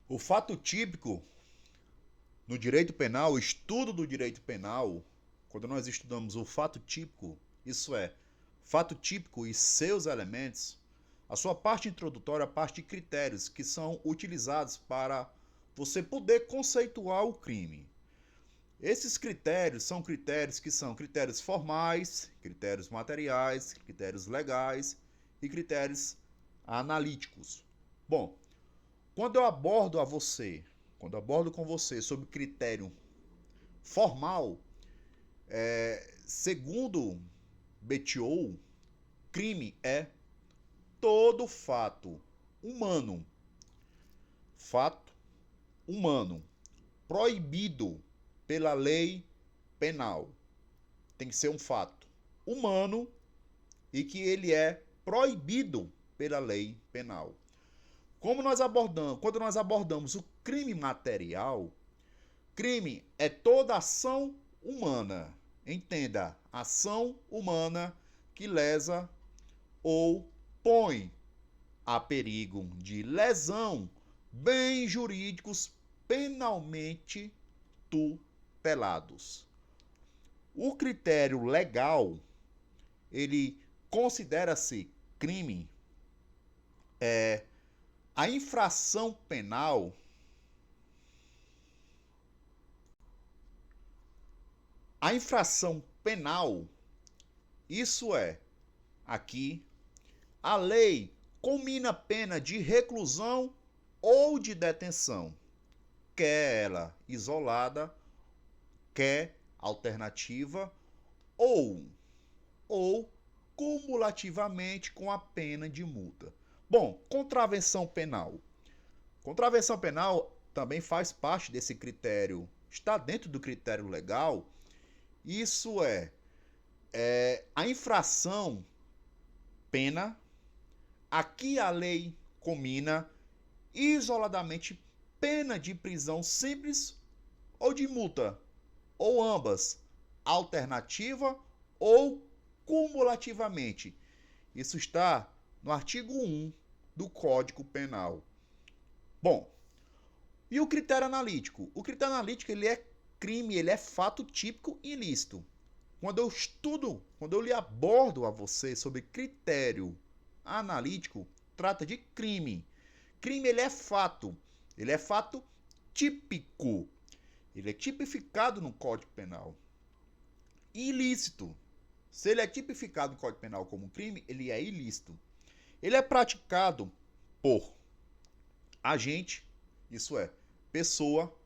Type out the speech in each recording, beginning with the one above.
O fato típico no direito penal, o estudo do direito penal, quando nós estudamos o fato típico, isso é, fato típico e seus elementos, a sua parte introdutória, a parte de critérios que são utilizados para você poder conceituar o crime. Esses critérios são critérios que são critérios formais, critérios materiais, critérios legais e critérios analíticos. Bom, quando eu abordo a você, quando eu abordo com você sobre critério formal, segundo Bettiol, crime é todo fato humano, proibido pela lei penal. Tem que ser um fato humano e que ele é proibido pela lei penal. Quando nós abordamos o crime material, crime é toda ação humana. Entenda, ação humana que lesa ou põe a perigo de lesão bens jurídicos penalmente tutelados. O critério legal, ele considera-se crime a infração penal. A infração penal, isso é, aqui, a lei combina pena de reclusão ou de detenção, quer ela isolada, quer alternativa ou cumulativamente com a pena de multa. Bom, contravenção penal. Contravenção penal também faz parte desse critério, está dentro do critério legal. Isso é a infração pena. Aqui a lei combina isoladamente pena de prisão simples ou de multa, ou ambas, alternativa ou cumulativamente. Isso está no artigo 1 do Código Penal. Bom, e o critério analítico? O critério analítico ele é crime, ele é fato típico ilícito. Quando eu lhe abordo a você sobre critério analítico, trata de crime. Crime ele é fato típico. Ele é tipificado no Código Penal. Ilícito. Se ele é tipificado no Código Penal como crime, ele é ilícito. Ele é praticado por agente, isso é, pessoa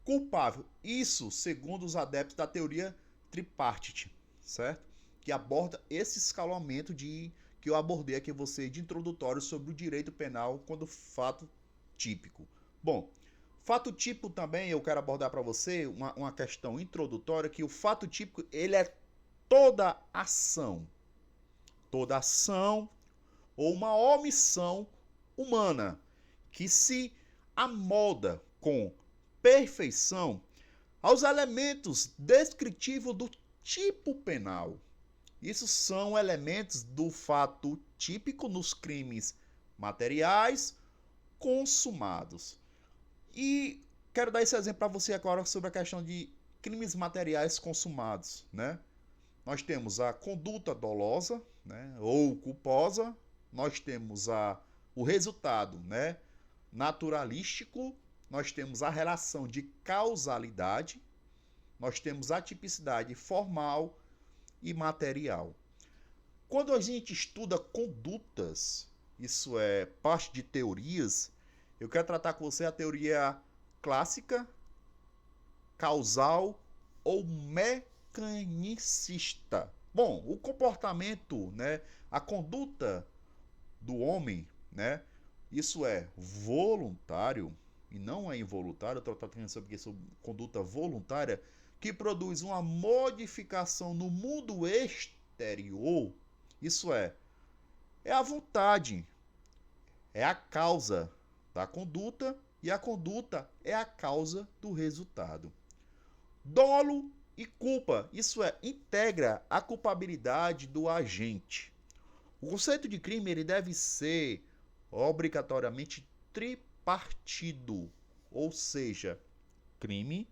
culpável. Isso segundo os adeptos da teoria tripartite, certo? Que aborda esse escalonamento que eu abordei aqui você de introdutório sobre o direito penal quando fato típico. Bom, fato típico também eu quero abordar para você uma questão introdutória que o fato típico ele é toda ação ou uma omissão humana que se amolda com perfeição aos elementos descritivos do tipo penal. Isso são elementos do fato típico nos crimes materiais consumados. E quero dar esse exemplo para você agora sobre a questão de crimes materiais consumados, né? Nós temos a conduta dolosa, né, ou culposa, nós temos o resultado, né, naturalístico, nós temos a relação de causalidade, nós temos a tipicidade formal e material. Quando a gente estuda condutas, isso é parte de teorias, eu quero tratar com você a teoria clássica, causal ou mecanicista. Bom, o comportamento, né, a conduta do homem, né, isso é voluntário e não é involuntário. Eu estou tratando sobre isso, conduta voluntária que produz uma modificação no mundo exterior. Isso é a vontade, é a causa da conduta e a conduta é a causa do resultado. Dolo e culpa, isso integra a culpabilidade do agente. O conceito de crime ele deve ser obrigatoriamente tripartite. tripartido, ou seja, crime,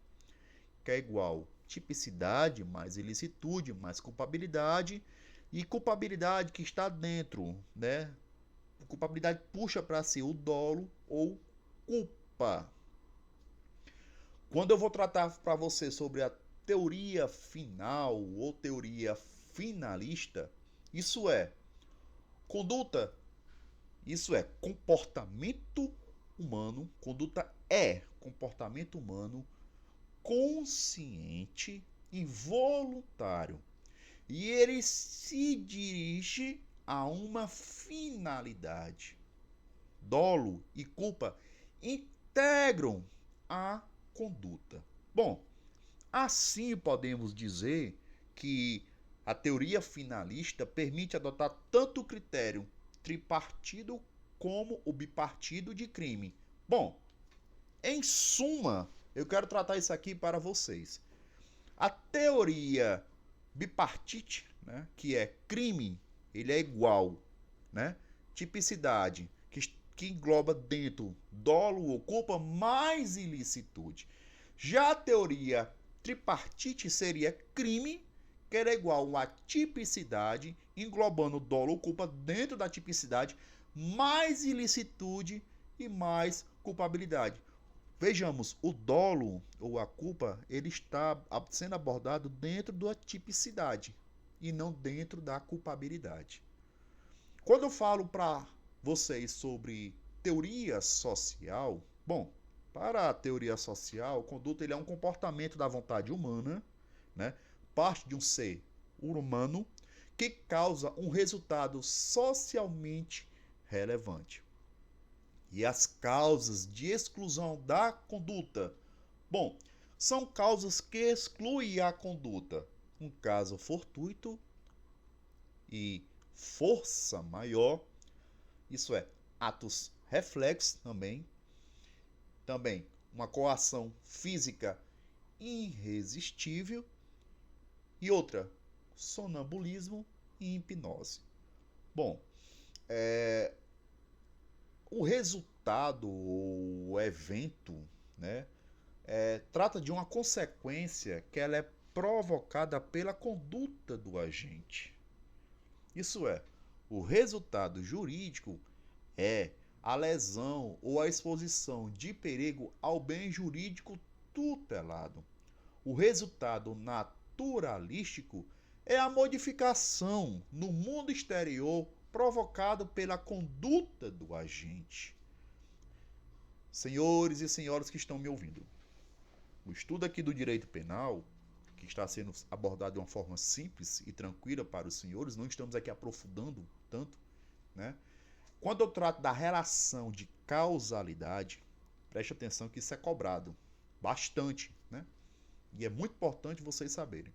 que é igual tipicidade mais ilicitude mais culpabilidade, e culpabilidade que está dentro, né? Culpabilidade puxa para si o dolo ou culpa. Quando eu vou tratar para você sobre a teoria final ou teoria finalista, isso é conduta, isso é comportamento humano, conduta é comportamento humano consciente e voluntário. E ele se dirige a uma finalidade. Dolo e culpa integram a conduta. Bom, assim podemos dizer que a teoria finalista permite adotar tanto o critério tripartido como o bipartido de crime. Bom, em suma, eu quero tratar isso aqui para vocês. A teoria bipartite, né, que é crime, ele é igual, né, tipicidade, que engloba dentro dolo ou culpa mais ilicitude. Já a teoria tripartite seria crime, que era igual a tipicidade, englobando dolo ou culpa dentro da tipicidade, mais ilicitude e mais culpabilidade. Vejamos, o dolo ou a culpa, ele está sendo abordado dentro da tipicidade e não dentro da culpabilidade. Quando eu falo para vocês sobre teoria social, bom, para a teoria social, conduta ele é um comportamento da vontade humana, né? Parte de um ser humano que causa um resultado socialmente relevante. E as causas de exclusão da conduta? Bom, são causas que excluem a conduta. Um caso fortuito e força maior, isso é, atos reflexos também uma coação física irresistível e outra, sonambulismo e hipnose. Bom, o resultado ou evento, né, trata de uma consequência que ela é provocada pela conduta do agente. Isso é, o resultado jurídico é a lesão ou a exposição de perigo ao bem jurídico tutelado. O resultado naturalístico é a modificação no mundo exterior provocado pela conduta do agente. Senhores e senhoras que estão me ouvindo, o estudo aqui do direito penal, que está sendo abordado de uma forma simples e tranquila para os senhores, não estamos aqui aprofundando tanto, né? Quando eu trato da relação de causalidade, preste atenção que isso é cobrado bastante, né? E é muito importante vocês saberem.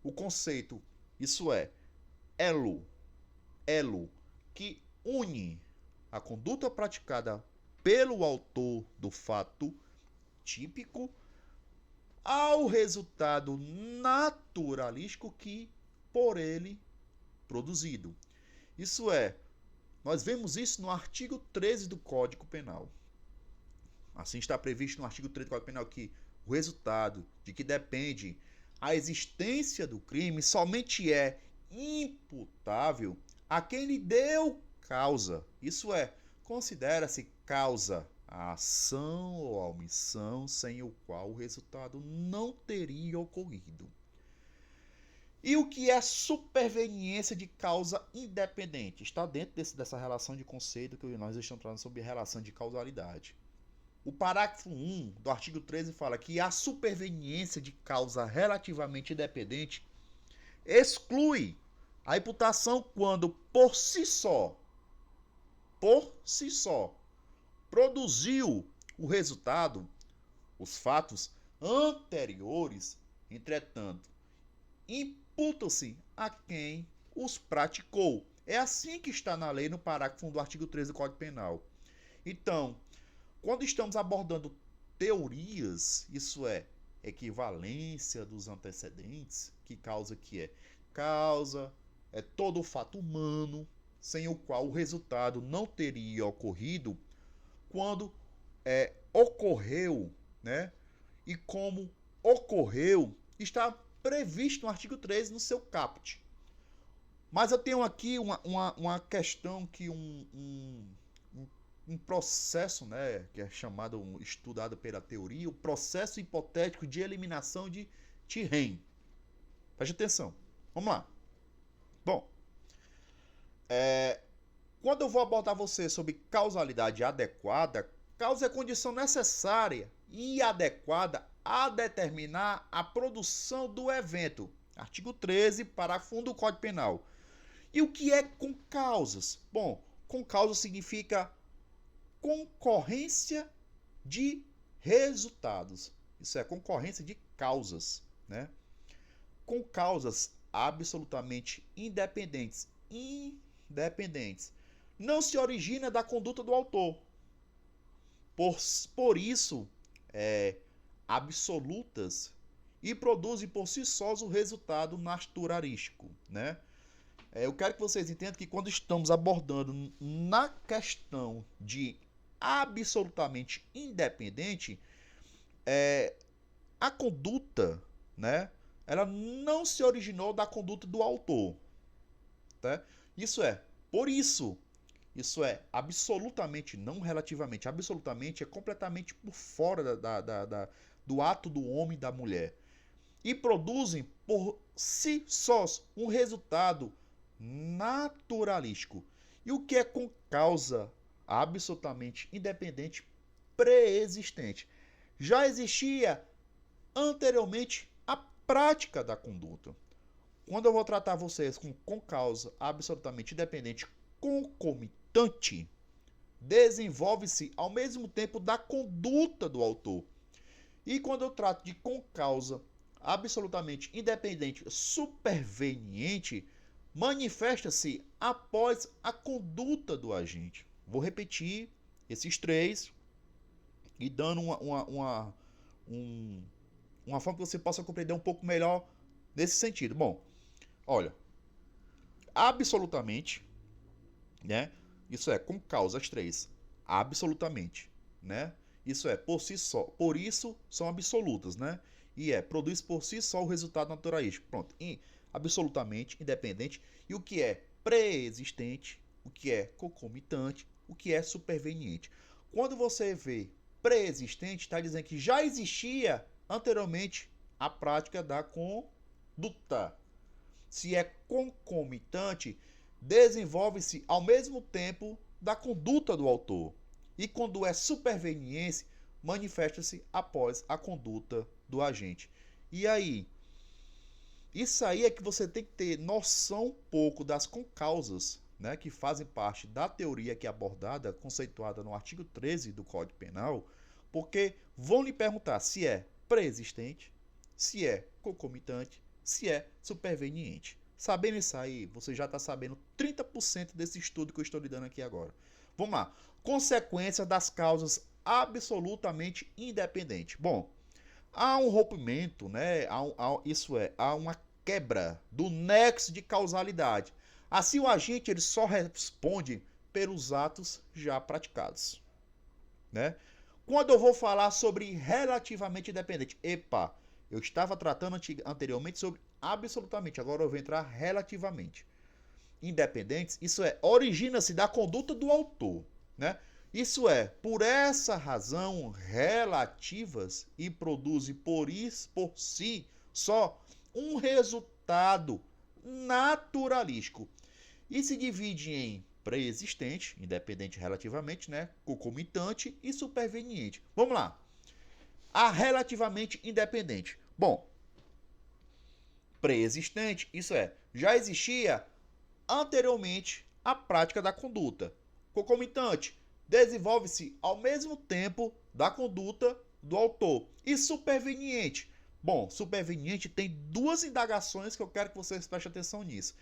O conceito, isso é, elo, que une a conduta praticada pelo autor do fato típico ao resultado naturalístico que por ele produzido. Isso é, nós vemos isso no artigo 13 do Código Penal. Assim está previsto no artigo 13 do Código Penal que o resultado de que depende a existência do crime somente é imputável a quem lhe deu causa. Isso é, considera-se causa a ação ou a omissão sem o qual o resultado não teria ocorrido. E o que é superveniência de causa independente? Está dentro dessa relação de conceito que nós estamos falando sobre relação de causalidade. O parágrafo 1 do artigo 13 fala que a superveniência de causa relativamente independente exclui a imputação quando por si só, produziu o resultado, os fatos anteriores, entretanto, imputam-se a quem os praticou. É assim que está na lei no parágrafo 1 do artigo 13 do Código Penal. Então, quando estamos abordando teorias, isso é, equivalência dos antecedentes, que causa que é? Causa é todo o fato humano, sem o qual o resultado não teria ocorrido. quando ocorreu, né? E como ocorreu, está previsto no artigo 13 no seu caput. Mas eu tenho aqui uma questão que um processo, né, que é chamado, estudado pela teoria, o processo hipotético de eliminação de Thiem. Preste atenção. Vamos lá. Bom, quando eu vou abordar você sobre causalidade adequada, causa é condição necessária e adequada a determinar a produção do evento. Artigo 13, parágrafo 1 do Código Penal. E o que é concausas? Bom, concausa significa concorrência de resultados. Isso é concorrência de causas, né? Com causas absolutamente independentes. Não se origina da conduta do autor. Por isso, absolutas e produzem por si sós o resultado naturalístico, né? Eu quero que vocês entendam que quando estamos abordando na questão de absolutamente independente, a conduta, né, ela não se originou da conduta do autor, tá? Isso é absolutamente, não relativamente, absolutamente é completamente por fora do ato do homem e da mulher. E produzem por si sós um resultado naturalístico. E o que é com causa absolutamente independente pré-existente? Já existia anteriormente a prática da conduta. Quando eu vou tratar vocês com causa absolutamente independente concomitante, desenvolve-se ao mesmo tempo da conduta do autor. E quando eu trato de com causa absolutamente independente superveniente, manifesta-se após a conduta do agente. Vou repetir esses três e dando uma forma que você possa compreender um pouco melhor nesse sentido. Bom, olha, absolutamente, né? Isso é com causas três, absolutamente, né? Isso é por si só, por isso são absolutas, né? E produz por si só o resultado naturalístico. Pronto. E absolutamente independente, e o que é pré-existente, o que é concomitante, o que é superveniente. Quando você vê pré-existente, está dizendo que já existia anteriormente a prática da conduta. Se é concomitante, desenvolve-se ao mesmo tempo da conduta do autor. E quando é superveniente, manifesta-se após a conduta do agente. E aí? Isso aí é que você tem que ter noção um pouco das concausas, né, que fazem parte da teoria que é abordada, conceituada no artigo 13 do Código Penal, porque vão lhe perguntar se é pré-existente, se é concomitante, se é superveniente. Sabendo isso aí, você já está sabendo 30% desse estudo que eu estou lhe dando aqui agora. Vamos lá. Consequência das causas absolutamente independentes. Bom, há um rompimento, né? Há uma quebra do nexo de causalidade. Assim, o agente ele só responde pelos atos já praticados, né? Quando eu vou falar sobre relativamente independente, eu estava tratando anteriormente sobre absolutamente, agora eu vou entrar relativamente. Independentes, isso origina-se da conduta do autor, né? Isso por essa razão, relativas e produzem por si só um resultado naturalístico. E se divide em pré-existente, independente relativamente, né? Concomitante e superveniente. Vamos lá. A relativamente independente. Bom, pré-existente, isso já existia anteriormente a prática da conduta. Concomitante, desenvolve-se ao mesmo tempo da conduta do autor. E superveniente? Bom, superveniente tem duas indagações que eu quero que vocês prestem atenção nisso.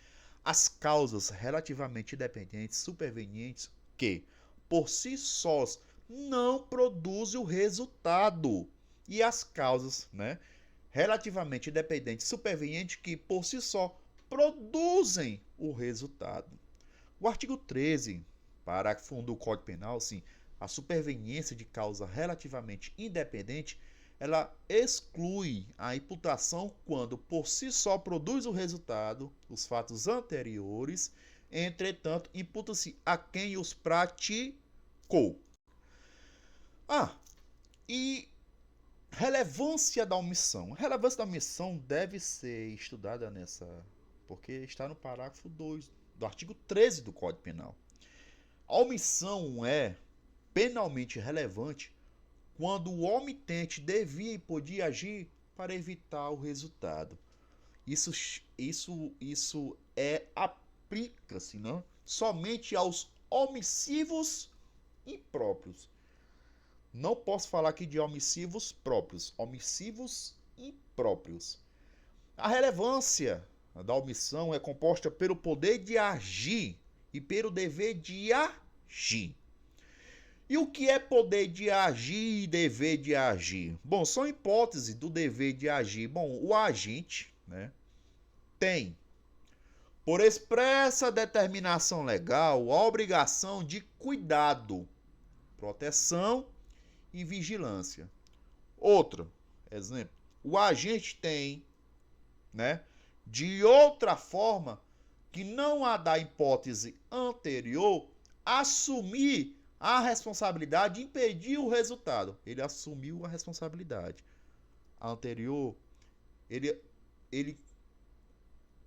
As causas relativamente independentes, supervenientes, que por si sós não produzem o resultado. E as causas, né, relativamente independentes, supervenientes, que por si só produzem o resultado. O artigo 13, parágrafo 1 do Código Penal, sim, a superveniência de causa relativamente independente, ela exclui a imputação quando por si só produz o resultado, os fatos anteriores, entretanto, imputa-se a quem os praticou. E relevância da omissão. A relevância da omissão deve ser estudada porque está no parágrafo 2 do artigo 13 do Código Penal. A omissão é penalmente relevante quando o omitente devia e podia agir para evitar o resultado. Isso aplica-se, não? Somente aos omissivos impróprios. Não posso falar aqui de omissivos próprios, omissivos impróprios. A relevância da omissão é composta pelo poder de agir e pelo dever de agir. E o que é poder de agir e dever de agir? Bom, são hipóteses do dever de agir. Bom, o agente, né, tem, por expressa determinação legal, a obrigação de cuidado, proteção e vigilância. Outro exemplo, o agente tem, né, de outra forma que não a da hipótese anterior, assumir a responsabilidade e impedir o resultado. Ele assumiu a responsabilidade. A anterior, ele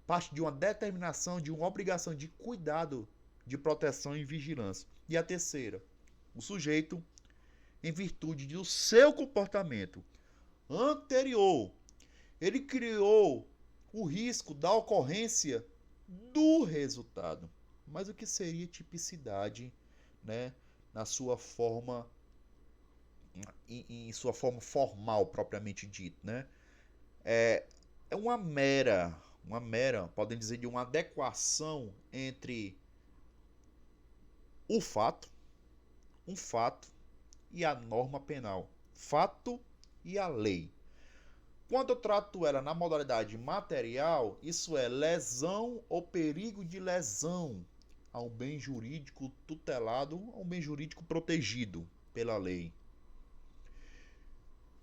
parte de uma determinação, de uma obrigação de cuidado, de proteção e vigilância. E a terceira, o sujeito, em virtude do seu comportamento anterior, ele criou o risco da ocorrência do resultado. Mas o que seria tipicidade, né, na sua forma, em sua forma formal propriamente dita, né? É uma mera, podem dizer, de uma adequação entre um fato e a norma penal, fato e a lei. Quando eu trato ela na modalidade material, isso é lesão ou perigo de lesão a um bem jurídico tutelado, a um bem jurídico protegido pela lei.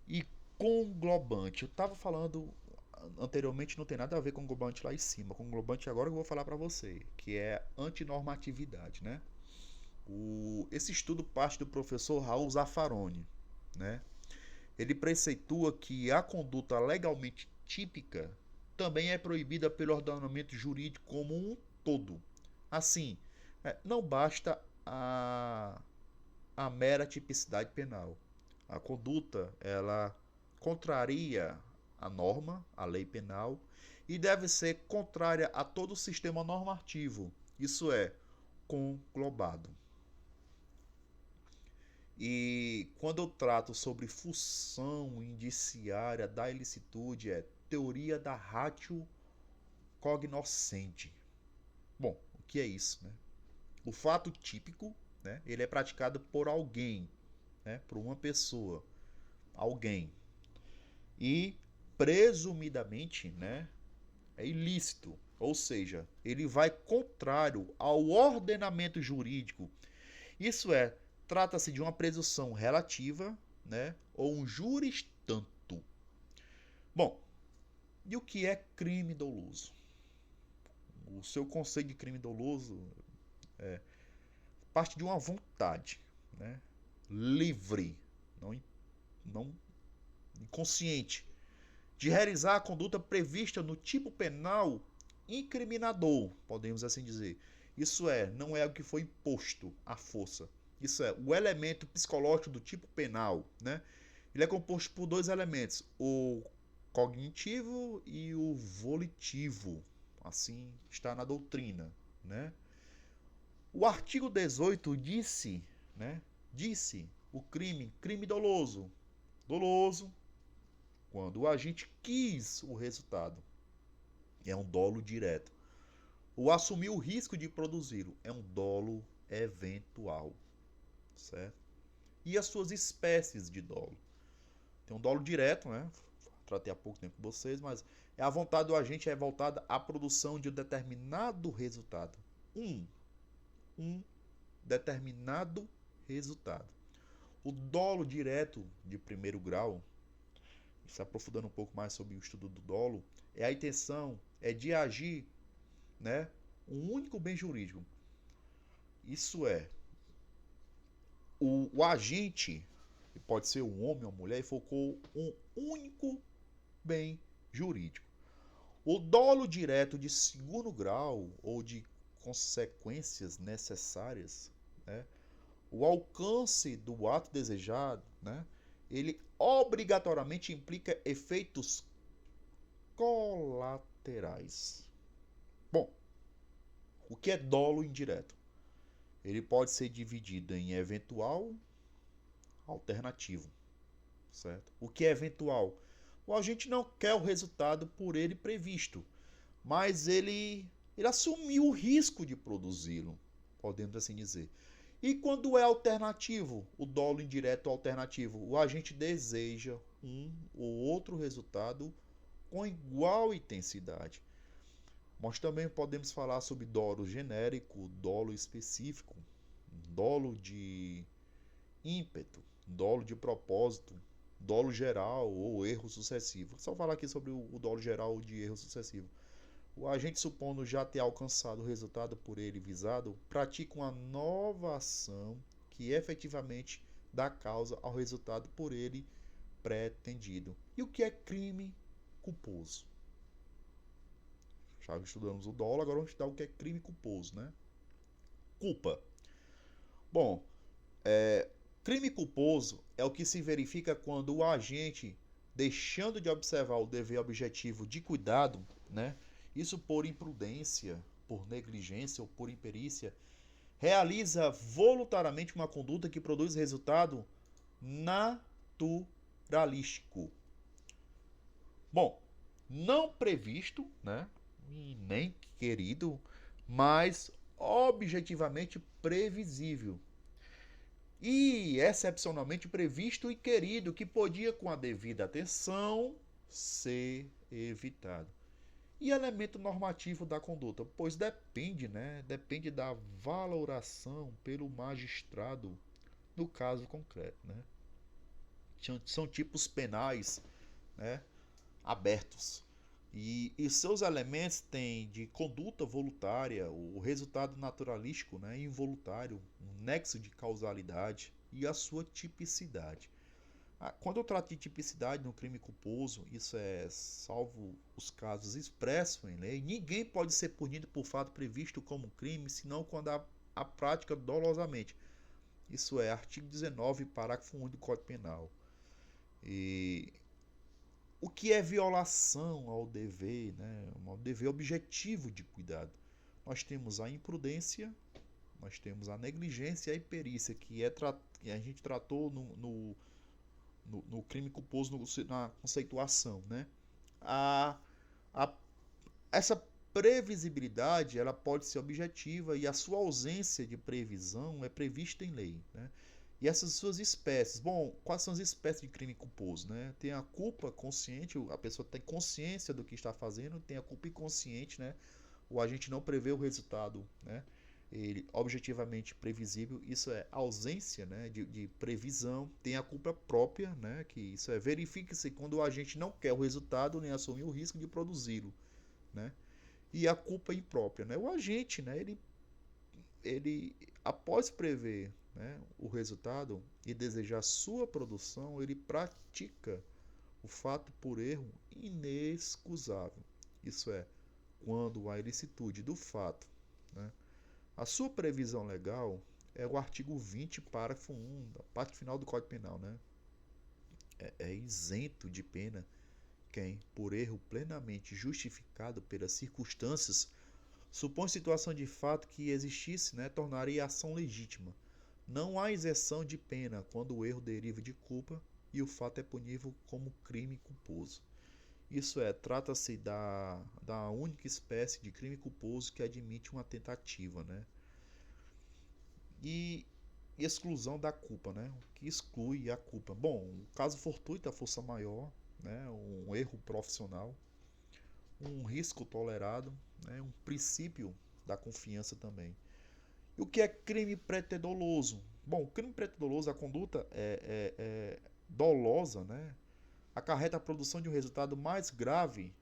E conglobante, eu estava falando anteriormente, não tem nada a ver com conglobante lá em cima. Conglobante agora eu vou falar para você, que é antinormatividade, né? Esse estudo parte do professor Raul Zaffaroni, né? Ele preceitua que a conduta legalmente típica também é proibida pelo ordenamento jurídico como um todo. Assim, não basta a mera tipicidade penal. A conduta, ela contraria a norma, a lei penal, e deve ser contrária a todo o sistema normativo, isso é, conglobado. E quando eu trato sobre função indiciária da ilicitude, é teoria da ratio cognoscente. Bom, o que é isso, né? O fato típico, né, ele é praticado por alguém, né, por uma pessoa, alguém. E presumidamente, né, é ilícito, ou seja, ele vai contrário ao ordenamento jurídico. Isso é, trata-se de uma presunção relativa, né, ou um juris tanto. Bom, e o que é crime doloso? O seu conceito de crime doloso parte de uma vontade, né, livre, não inconsciente, de realizar a conduta prevista no tipo penal incriminador, podemos assim dizer. Isso é, não é algo que foi imposto à força. Isso é, o elemento psicológico do tipo penal, né? Ele é composto por dois elementos, o cognitivo e o volitivo. Assim está na doutrina, né? O artigo 18 disse o crime doloso. Doloso, quando o agente quis o resultado, é um dolo direto. O assumir o risco de produzi-lo é um dolo eventual, certo? E as suas espécies de dolo? Tem um dolo direto, né? Tratei há pouco tempo com vocês, mas a vontade do agente é voltada à produção de um determinado resultado. Um determinado resultado. O dolo direto de primeiro grau, se aprofundando um pouco mais sobre o estudo do dolo, é a intenção de agir, né, um único bem jurídico. Isso é, o agente, pode ser um homem ou uma mulher, enfocou um único bem jurídico. O dolo direto de segundo grau ou de consequências necessárias, né, o alcance do ato desejado, né, ele obrigatoriamente implica efeitos colaterais. Bom, o que é dolo indireto? Ele pode ser dividido em eventual, alternativo, certo? O que é eventual? O agente não quer o resultado por ele previsto, mas ele assumiu o risco de produzi-lo, podemos assim dizer. E quando é alternativo, o dolo indireto alternativo, o agente deseja um ou outro resultado com igual intensidade. Nós também podemos falar sobre dolo genérico, dolo específico, dolo de ímpeto, dolo de propósito, dolo geral ou erro sucessivo. Só falar aqui sobre o dolo geral de erro sucessivo. O agente, supondo já ter alcançado o resultado por ele visado, pratica uma nova ação que efetivamente dá causa ao resultado por ele pretendido. E o que é crime culposo? Já estudamos o dolo, agora vamos estudar o que é crime culposo, né? Culpa. Bom, crime culposo é o que se verifica quando o agente, deixando de observar o dever objetivo de cuidado, né? Isso por imprudência, por negligência ou por imperícia, realiza voluntariamente uma conduta que produz resultado naturalístico. Bom, não previsto, né? E nem querido, mas objetivamente previsível. E excepcionalmente previsto e querido, que podia, com a devida atenção, ser evitado. E elemento normativo da conduta, pois depende, né? Depende da valoração pelo magistrado no caso concreto, né? São tipos penais, né, abertos. E seus elementos têm de conduta voluntária, o resultado naturalístico, né, involuntário, um nexo de causalidade e a sua tipicidade. Quando eu trato de tipicidade no crime culposo, isso é salvo os casos expressos em lei, ninguém pode ser punido por fato previsto como crime, senão quando a prática dolosamente. Isso é artigo 19, parágrafo 1 do Código Penal. E o que é violação ao dever, né? Ao dever objetivo de cuidado? Nós temos a imprudência, nós temos a negligência e a imperícia, que a gente tratou no crime culposo na conceituação, né? A, a, essa previsibilidade ela pode ser objetiva e a sua ausência de previsão é prevista em lei, né? E essas suas espécies, bom, quais são as espécies de crime culposo, né? Tem a culpa consciente, a pessoa tem consciência do que está fazendo, tem a culpa inconsciente, né? O agente não prevê o resultado, né? Ele objetivamente previsível, isso é ausência, né, de previsão. Tem a culpa própria, né, que isso é verifica-se quando o agente não quer o resultado nem assumir o risco de produzi-lo, né? E a culpa imprópria, né? O agente, né, ele após prever, né, o resultado e desejar sua produção, ele pratica o fato por erro inexcusável. Isso é, quando a ilicitude do fato, né, a sua previsão legal é o artigo 20, parágrafo 1, da parte final do Código Penal, né? É isento de pena quem, por erro plenamente justificado pelas circunstâncias, supõe situação de fato que existisse, né, tornaria a ação legítima. Não há isenção de pena quando o erro deriva de culpa e o fato é punível como crime culposo. Isso é, trata-se da única espécie de crime culposo que admite uma tentativa, né? E exclusão da culpa, né? O que exclui a culpa? Bom, o caso fortuito, a força maior, né? Um erro profissional, um risco tolerado, né? Um princípio da confiança também. E o que é crime preterdoloso? Bom, o crime preto doloso, a conduta é dolosa, né? Acarreta a produção de um resultado mais grave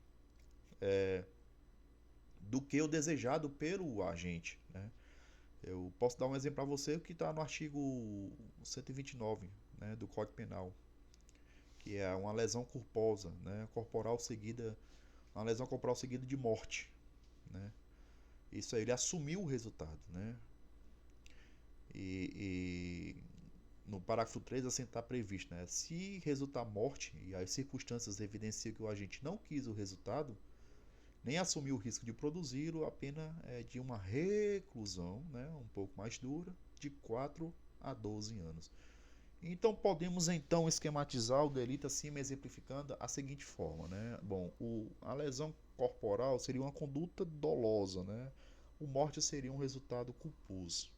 do que o desejado pelo agente, né? Eu posso dar um exemplo para você que está no artigo 129, né, do Código Penal, que é uma lesão culposa, né, corporal seguida, uma lesão corporal seguida de morte, né? Isso aí, ele assumiu o resultado, né? E no parágrafo 3 assim está previsto, né? Se resultar morte e as circunstâncias evidenciam que o agente não quis o resultado, nem assumiu o risco de produzi-lo, a pena é de uma reclusão, né, um pouco mais dura, de 4 a 12 anos. Então podemos então esquematizar o delito assim, exemplificando a seguinte forma, né? Bom, a lesão corporal seria uma conduta dolosa, né? O morte seria um resultado culposo.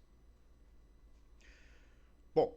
Bom,